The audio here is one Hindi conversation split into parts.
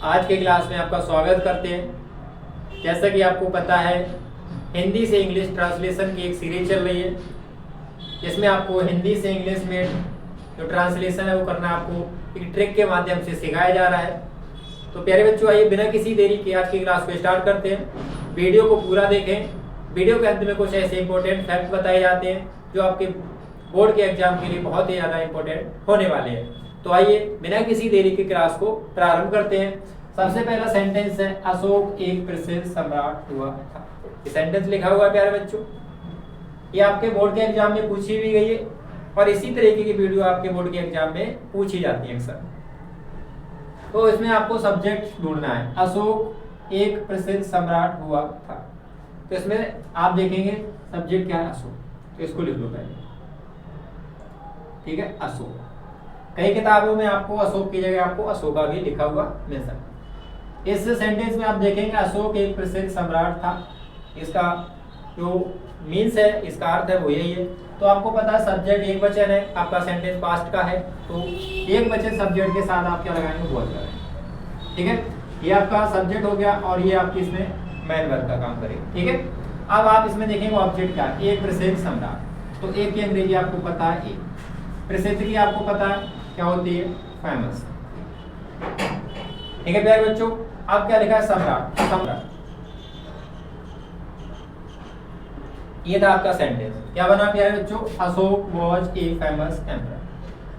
आज के क्लास में आपका स्वागत करते हैं। जैसा कि आपको पता है, हिंदी से इंग्लिश ट्रांसलेशन की एक सीरीज चल रही है, जिसमें आपको हिंदी से इंग्लिश में जो ट्रांसलेशन है वो करना आपको एक ट्रिक के माध्यम से सिखाया जा रहा है। तो प्यारे बच्चों, आइए बिना किसी देरी के आज की क्लास को स्टार्ट करते हैं। वीडियो को पूरा देखें। वीडियो के अंत में कुछ ऐसे इंपॉर्टेंट फैक्ट बताए जाते हैं जो आपके बोर्ड के एग्जाम के लिए बहुत ही ज़्यादा इंपॉर्टेंट होने वाले हैं। तो आइए बिना किसी देरी के क्लास को प्रारंभ करते हैं। सबसे पहला सेंटेंस है, अशोक एक प्रसिद्ध सम्राट हुआ था। ये सेंटेंस लिखा हुआ है प्यारे बच्चों, ये आपके बोर्ड के एग्जाम में पूछी भी गई है और इसी तरीके की वीडियो आपके बोर्ड के एग्जाम में पूछी जाती है अक्सर। तो इसमें आपको सब्जेक्ट ढूंढना है, अशोक एक प्रसिद्ध सम्राट हुआ था। तो इसमें आप देखेंगे सब्जेक्ट क्या है, अशोक, तो इसको लिख लो पहले, ठीक है, अशोक। कई किताबों में आपको अशोक की जगह आपको अशोका भी लिखा हुआ मिल सकता है। इस सेंटेंस में आप देखेंगे अशोक एक प्रसिद्ध सम्राट था, इसका जो मीन्स है, इसका अर्थ है वो यही है। तो आपको पता है सब्जेक्ट एक वचन है, आपका सेंटेंस पास्ट का है, तो एक वचन सब्जेक्ट के साथ आप क्या लगाएंगे, वर्ब लगाएंगे, ठीक है। ये आपका सब्जेक्ट हो गया और ये आपकी इसमें मेन वर्ब का काम करेगा, ठीक है। अब आप इसमें देखेंगे ऑब्जेक्ट क्या है, एक प्रसिद्ध सम्राट। तो एक की अंग्रेजी आपको पता है, एक प्रसिद्ध की आपको पता है क्या होती है, फेमस, ठीक है प्यारे बच्चों। अब क्या लिखा है, सम्राट, सम्राट, ये था आपका सेंटेंस। क्या बना प्यारे बच्चों, Ashok was a famous emperor.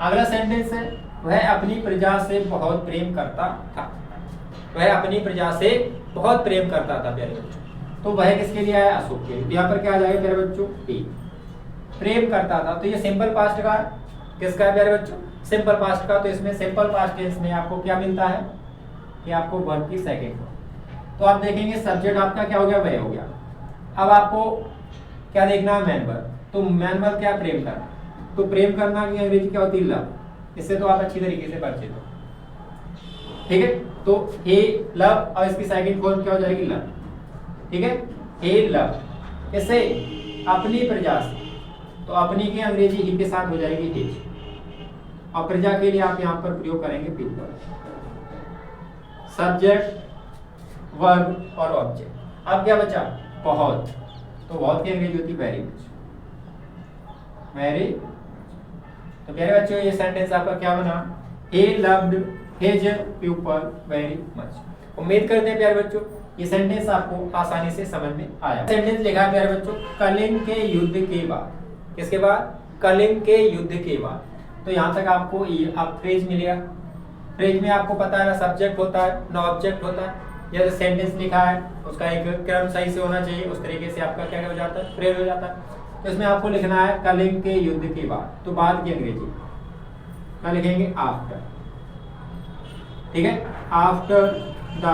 अगला सेंटेंस है, वह अपनी प्रजा से बहुत प्रेम करता था। वह अपनी प्रजा से बहुत प्रेम करता था प्यारे बच्चों। तो वह किसके लिए आया, अशोक के लिए। यहाँ पर क्या आ जाएगा प्यारे बच्चों, प्रेम करता था। तो ये सिंपल पास्ट का किसका है प्यारे बच्चों, सिंपल पास्ट का। तो इसमें सिंपल पास्ट टेंस में आपको क्या मिलता है कि आपको वर्ब की सेकंड फॉर्म। तो आप देखेंगे सब्जेक्ट आपका क्या हो गया, वह हो गया। अब आपको क्या देखना है, मैन वर्ब। तो मैन वर्ब क्या, प्रेम करना। तो प्रेम करना की अंग्रेजी क्या होती है, लव। इससे तो आप अच्छी तरीके से परिचित हो, ठीक है। तो हे लव और इसकी सेकंड फॉर्म क्या हो जाएगी, लव, ठीक है। हे लव, इससे अपनी प्रजा से, तो अपनी की अंग्रेजी ही के साथ हो जाएगी हिज, और प्रजा के लिए आप यहाँ पर प्रयोग करेंगे पीपल। सब्जेक्ट, वर्ब और ऑब्जेक्ट। अब क्या बचा, बहुत। तो बहुत की अंग्रेजी होती है वेरी मच, वेरी। तो प्यारे बच्चों, ये सेंटेंस आपका क्या बना, he loved his pupil very much। उम्मीद करते हैं प्यारे बच्चों ये सेंटेंस आपको आसानी से समझ में आया। सेंटेंस लिखा है प्यारे बच्चों, कलिंग के युद्ध के बाद। किसके बाद, कलिंग के युद्ध के बाद। तो यहाँ तक आपको आप फ्रेज मिलेगा। फ्रेज में आपको पता है ना, सब्जेक्ट होता है ना ऑब्जेक्ट होता है। जैसे सेंटेंस लिखा है उसका एक क्रम सही से होना चाहिए, उस तरीके से आपका क्या हो जाता है, फ्रेज हो जाता है। तो इसमें आपको लिखना है कलिंग के युद्ध के बाद। तो बाद की अंग्रेजी क्या लिखेंगे, आफ्टर, ठीक है। After the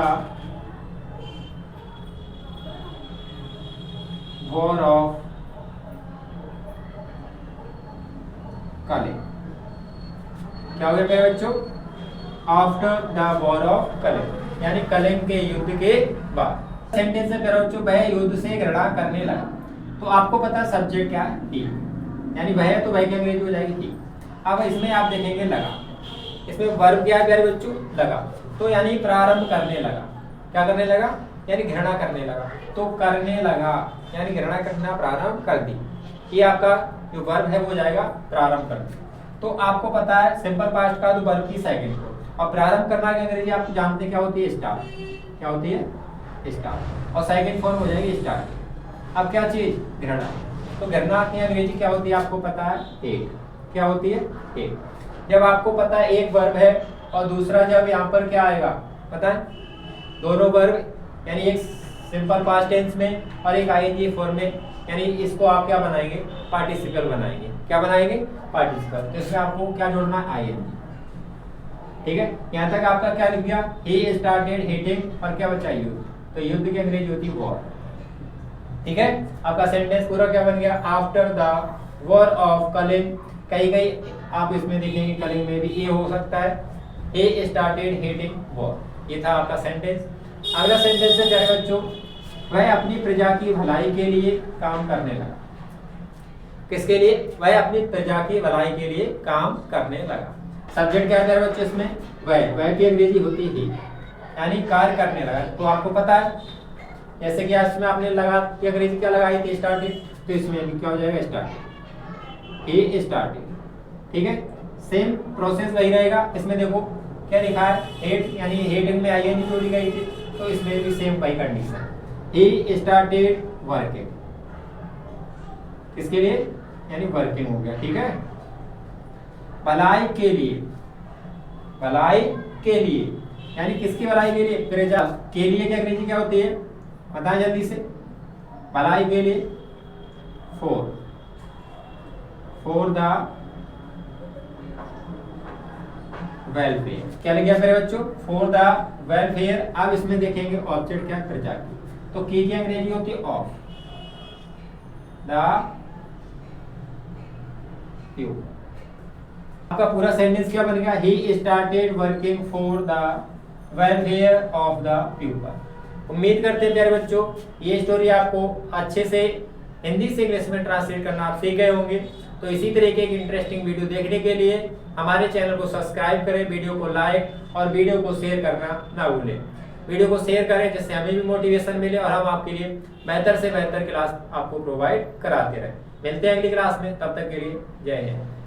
war of Kalinga. क्या हो गया प्यारे बच्चों, after the war of Kalinga, यानी कलिंग के युद्ध के बाद। सेंटेंस है प्यारे बच्चों, वह युद्ध से घृणा करने लगा। तो आपको पता है सब्जेक्ट क्या है, ही, यानी वह, तो वह की अंग्रेजी हो जाएगी ही। अब इसमें आप देखेंगे लगा, इसमें वर्ब क्या है प्यारे बच्चों, लगा। तो यानी प्रारंभ करने लगा। क्या करने लगा, यानी घृणा करने लगा। तो करने लगा यानी घृणा करना प्रारंभ कर दी। ये आपका जो वर्ब है वो हो जाएगा प्रारंभ कर दी। तो आपको पता है सिंपल पास्ट का तो वर्ब की सेकंड फॉर्म, और प्रारंभ करना की अंग्रेजी आप जानते क्या होती है, स्टार्ट। क्या होती है, स्टार्ट, और सेकंड फॉर्म हो जाएगी स्टार्ट। अब क्या चीज, घृणा। तो घृणा की अंग्रेजी क्या होती है, आपको पता है, हेट। क्या होती है, हेट। जब आपको पता है एक वर्ब है और दूसरा जब यहाँ पर क्या आएगा पता है, दोनों वर्ब, यानी एक सिंपल पास्ट टेंस में और एक आईएनजी फॉर्म में, यानी इसको आप क्या बनाएंगे, पार्टिसिपल बनाएंगे। क्या बनाएंगे, पार्टिसिपल। तो इसमें आपको क्या जोड़ना है, आईएनजी, ठीक है। यहाँ तक आपका क्या लिख गया, ही स्टार्टेड हेटिंग, और क्या बचा, युद्ध। तो युद्ध की अंग्रेजी होती है वॉर, ठीक है। आपका सेंटेंस पूरा क्या बन गया, after the war of Kalinga. कहीं कहीं आप इसमें देखेंगे कलिंग में भी ये हो सकता है, he started hating war। ये था आपका सेंटेंस। अगला सेंटेंस है प्यारे बच्चों, वह अपनी प्रजा की भलाई के लिए काम करने लगा। किसके लिए, वह अपनी प्रजा की भलाई के लिए काम करने लगा। सब्जेक्ट क्या है प्यारे बच्चों इसमें, वह की अंग्रेजी होती ही, यानी कार्य करने लगा। तो आपको पता है जैसे कि इसमें आपने लगा कि अंग्रेजी क्या लगाई थी स्टार्टेड, तो इसमें भी क्या हो जाएगा स्टार्टेड, ही स्टार्टेड। ठीक है, सेम प्रोसेस वही रहेगा। इसमें देखो क्या लिखा है हेड, यानी हेडिंग में आईएनजी जोड़ी गई थी, तो इसमें भी सेम वही कंडीशन, ही स्टार्टेड वर्किंग, किसके लिए, यानी वर्किंग हो गया। ठीक है, भलाई के लिए, भलाई के लिए यानी किसकी भलाई के लिए, प्रजा के लिए की अंग्रेजी क्या होती है बताएं जल्दी से, भलाई के लिए, फॉर द वेलफेयर। क्या लग गया मेरे बच्चों, फॉर द वेलफेयर। अब इसमें देखेंगे ऑब्जेक्ट क्या, प्रजा की, तो की अंग्रेजी होती है ऑफ द पीपल। आपका पूरा सेंटेंस क्या बन गया, he started working for the welfare of the people. उम्मीद करते हैं प्यारे बच्चों ये स्टोरी आपको अच्छे से हिंदी से इंग्लिश में ट्रांसलेट करना आप सीख गए होंगे। तो इसी तरीके की इंटरेस्टिंग वीडियो देखने के लिए हमारे चैनल को सब्सक्राइब करें, वीडियो को लाइक और वीडियो को शेयर करना ना भूलें। वीडियो को शेयर करें जिससे हमें भी मोटिवेशन मिले और हम आपके लिए बेहतर से बेहतर क्लास आपको प्रोवाइड कराते रहें। मिलते हैं अगली क्लास में, तब तक के लिए जय हिंद।